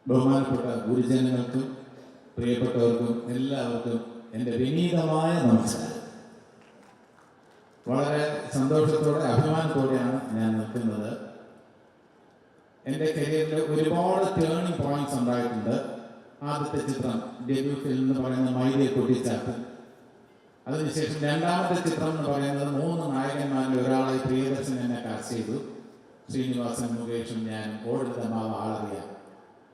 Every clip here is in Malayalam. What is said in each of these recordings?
ബഹുമാനപ്പെട്ട ഗുരുജനങ്ങൾക്കും പ്രിയപ്പെട്ടവർക്കും എല്ലാവർക്കും എൻ്റെ വിനീതമായ നമസ്കാരം. വളരെ സന്തോഷത്തോടെ അഭിമാനത്തോടെയാണ് ഞാൻ നിൽക്കുന്നത്. എൻ്റെ കരിയറിൽ ഒരുപാട് ടേണിംഗ് പോയിന്റ്സ് ഉണ്ടായിട്ടുണ്ട്. ആദ്യത്തെ ചിത്രം ഡെബ്യൂ ഫിലിം എന്ന് പറയുന്നത് മൈലിയെ കൊട്ടിച്ചാട്ട്. അതിനുശേഷം രണ്ടാമത്തെ ചിത്രം എന്ന് പറയുന്നത് 3 നായകന്മാരിൽ ഒരാളായി പ്രിയദർശൻ എന്നെ കാസ്റ്റ് ചെയ്തു. ശ്രീനിവാസൻ, മുകേഷും ഞാൻ ഓടുന്ന മാവ് ആളറിയാം.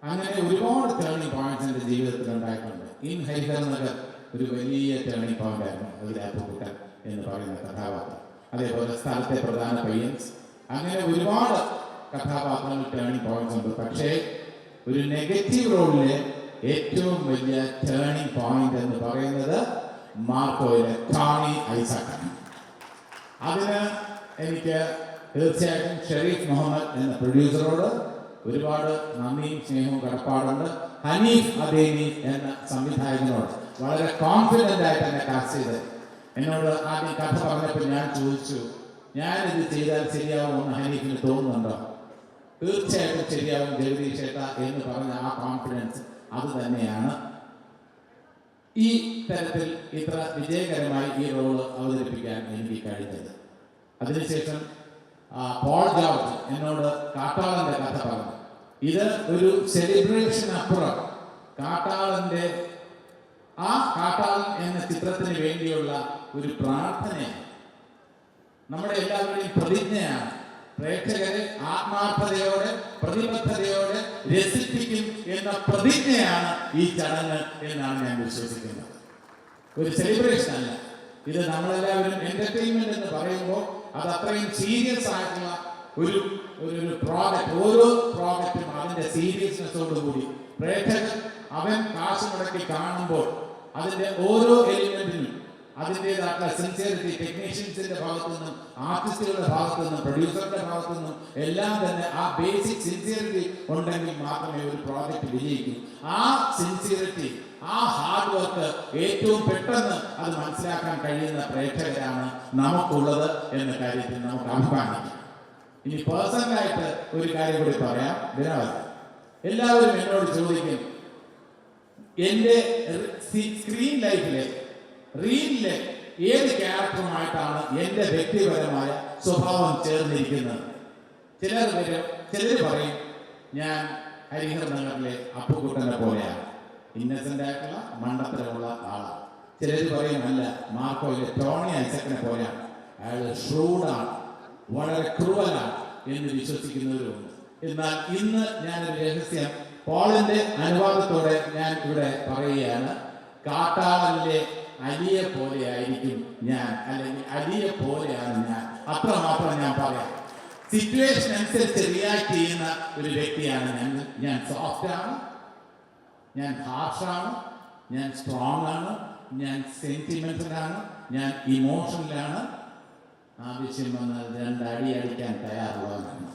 അങ്ങനെ ഒരുപാട് ടേണിംഗ് പോയിന്റ്സ് എൻ്റെ ജീവിതത്തിൽ ഉണ്ടായിട്ടുണ്ട്. ഇൻ ഹരിഹർ നഗർ ഒരു വലിയ ടേണിംഗ് പോയിന്റ് ആയിരുന്നു. അതിലാപ്പുക്കുട്ടൻ എന്ന് പറയുന്ന കഥാപാത്രം, അതേപോലെ സ്ഥലത്തെ പ്രധാന പയ്യൻസ്, അങ്ങനെ ഒരുപാട് കഥാപാത്രങ്ങൾ ടേണിംഗ് പോയിന്റ്സ് ഉണ്ട്. പക്ഷേ ഒരു നെഗറ്റീവ് റോളിലെ ഏറ്റവും വലിയ ടേണിംഗ് പോയിന്റ് എന്ന് പറയുന്നത് മാർക്കോയിലെ ടോണി ഐസക്കാണ്. അതിന് എനിക്ക് തീർച്ചയായിട്ടും ഷെരീഫ് മുഹമ്മദ് എന്ന പ്രൊഡ്യൂസറോട് ഒരുപാട് നന്ദിയും സ്നേഹവും കടപ്പാടുണ്ട്. ഹനീഫ് അദേനി എന്ന സംവിധായകനോട് വളരെ കോൺഫിഡൻ്റ് ആയിട്ട് എന്നെ കാസ്റ്റ് ചെയ്ത് എന്നോട് ആദ്യം കഥ പറഞ്ഞപ്പോൾ ഞാൻ ചോദിച്ചു, ഞാനിത് ചെയ്താൽ ശരിയാവുമെന്ന് ഹനീഫിന് തോന്നുന്നുണ്ടോ? തീർച്ചയായിട്ടും ശരിയാവും ജഗദീഷ് ചേട്ടാ എന്ന് പറഞ്ഞ ആ കോൺഫിഡൻസ് അത് തന്നെയാണ് ഈ തരത്തിൽ ഇത്ര വിജയകരമായി ഈ റോള് അവതരിപ്പിക്കാൻ എനിക്ക് കഴിഞ്ഞത്. അതിനുശേഷം പോൾ ജോർജ് എന്നോട് കാട്ടാളന്റെ കഥ പറഞ്ഞു. ഇത് ഒരു സെലിബ്രേഷൻ അപ്പുറം കാട്ടാളന്റെ ആ കാട്ടാളൻ എന്ന ചിത്രത്തിന് വേണ്ടിയുള്ള ഒരു പ്രാർത്ഥനയാണ്, നമ്മുടെ എല്ലാവരുടെയും പ്രതിജ്ഞയാണ്. പ്രേക്ഷകരെ ആത്മാർത്ഥതയോടെ പ്രതിബദ്ധതയോടെ രസിപ്പിക്കും എന്ന പ്രതിജ്ഞയാണ് ഈ ചടങ്ങ് എന്നാണ് ഞാൻ വിശ്വസിക്കുന്നത്. ഒരു സെലിബ്രേഷൻ അല്ല ഇത്. നമ്മളെല്ലാവരും എന്റർടൈൻമെന്റ് എന്ന് പറയുമ്പോൾ അത് അത്രയും സീരിയസ് ആയിട്ടുള്ള ഒരു പ്രോഡക്റ്റ്. ഓരോ പ്രോഡക്റ്റും അതിന്റെ സീരിയസ്നെസ്സോടുകൂടി പ്രേക്ഷകർ അവൻ കാശ് മുടക്കി കാണുമ്പോൾ അതിന്റെ ഓരോ എലിമെന്റിനും അതിൻ്റെതായിട്ടുള്ള സിൻസിയറിറ്റി ടെക്നീഷ്യൻസിന്റെ ഭാഗത്തു നിന്നും ആർട്ടിസ്റ്റുകളുടെ ഭാഗത്തു നിന്നും പ്രൊഡ്യൂസറുടെ ഭാഗത്തു നിന്നും എല്ലാം തന്നെ ആ ബേസിക് സിൻസിയറിറ്റി ഉണ്ടെങ്കിൽ മാത്രമേ ഒരു പ്രോജക്റ്റ് വിജയിക്കൂ. ആ സിൻസിയറിറ്റി, ആ ഹാർഡ് വർക്ക് ഏറ്റവും പെട്ടെന്ന് അത് മനസ്സിലാക്കാൻ കഴിയുന്ന പ്രേക്ഷകരാണ് നമുക്കുള്ളത് എന്ന കാര്യത്തിൽ നമുക്ക് അഭിമാനിക്കാം. ഇനി പേഴ്സണലായിട്ട് ഒരു കാര്യം കൂടി പറയാം. എല്ലാവരും എന്നോട് ചോദിക്കും, എൻ്റെ സ്ക്രീൻ ലൈഫിലെ റീലിലെ ഏത് ക്യാരക്ടറുമായിട്ടാണ് എൻ്റെ വ്യക്തിപരമായ സ്വഭാവം ചേർന്നിരിക്കുന്നത്. ചിലർ പറയും ഞാൻ ഹരിഹർ നഗറിലെ അപ്പുക്കുട്ടനെ പോലെയാണ്, ഇന്നസെന്റ് ആയിട്ടുള്ള മണ്ടത്തരമുള്ള ആളാണ്. ചിലർ പറയും അല്ല, മാർക്കോയിലെ ടോണി ഐസക്കിനെ പോലെയാണ്, അയാൾ ഷ്രൂഡാണ്, വളരെ ക്രൂവലാണ് എന്ന് വിശ്വസിക്കുന്നവരുമുണ്ട്. എന്നാൽ ഇന്ന് ഞാനൊരു രഹസ്യം പോളിന്റെ അനുവാദത്തോടെ ഞാൻ ഇവിടെ പറയുകയാണ്. കാട്ടാളനിലെ അലിയെ പോലെയായിരിക്കും ഞാൻ, അല്ലെങ്കിൽ അലിയെ പോലെയാണ് ഞാൻ. അത്രമാത്രം ഞാൻ പറയാം. സിറ്റുവേഷൻ അനുസരിച്ച് റിയാക്ട് ചെയ്യുന്ന ഒരു വ്യക്തിയാണ് ഞാൻ. ഞാൻ സോഫ്റ്റ് ആണ്, ഞാൻ ഹാർഷാണ്, ഞാൻ സ്ട്രോങ് ആണ്, ഞാൻ സെന്റിമെന്റലാണ്, ഞാൻ ഇമോഷണലാണ്. ആവശ്യം വന്നാൽ 2 അടി അടിക്കാൻ തയ്യാറുള്ളവനാണ്.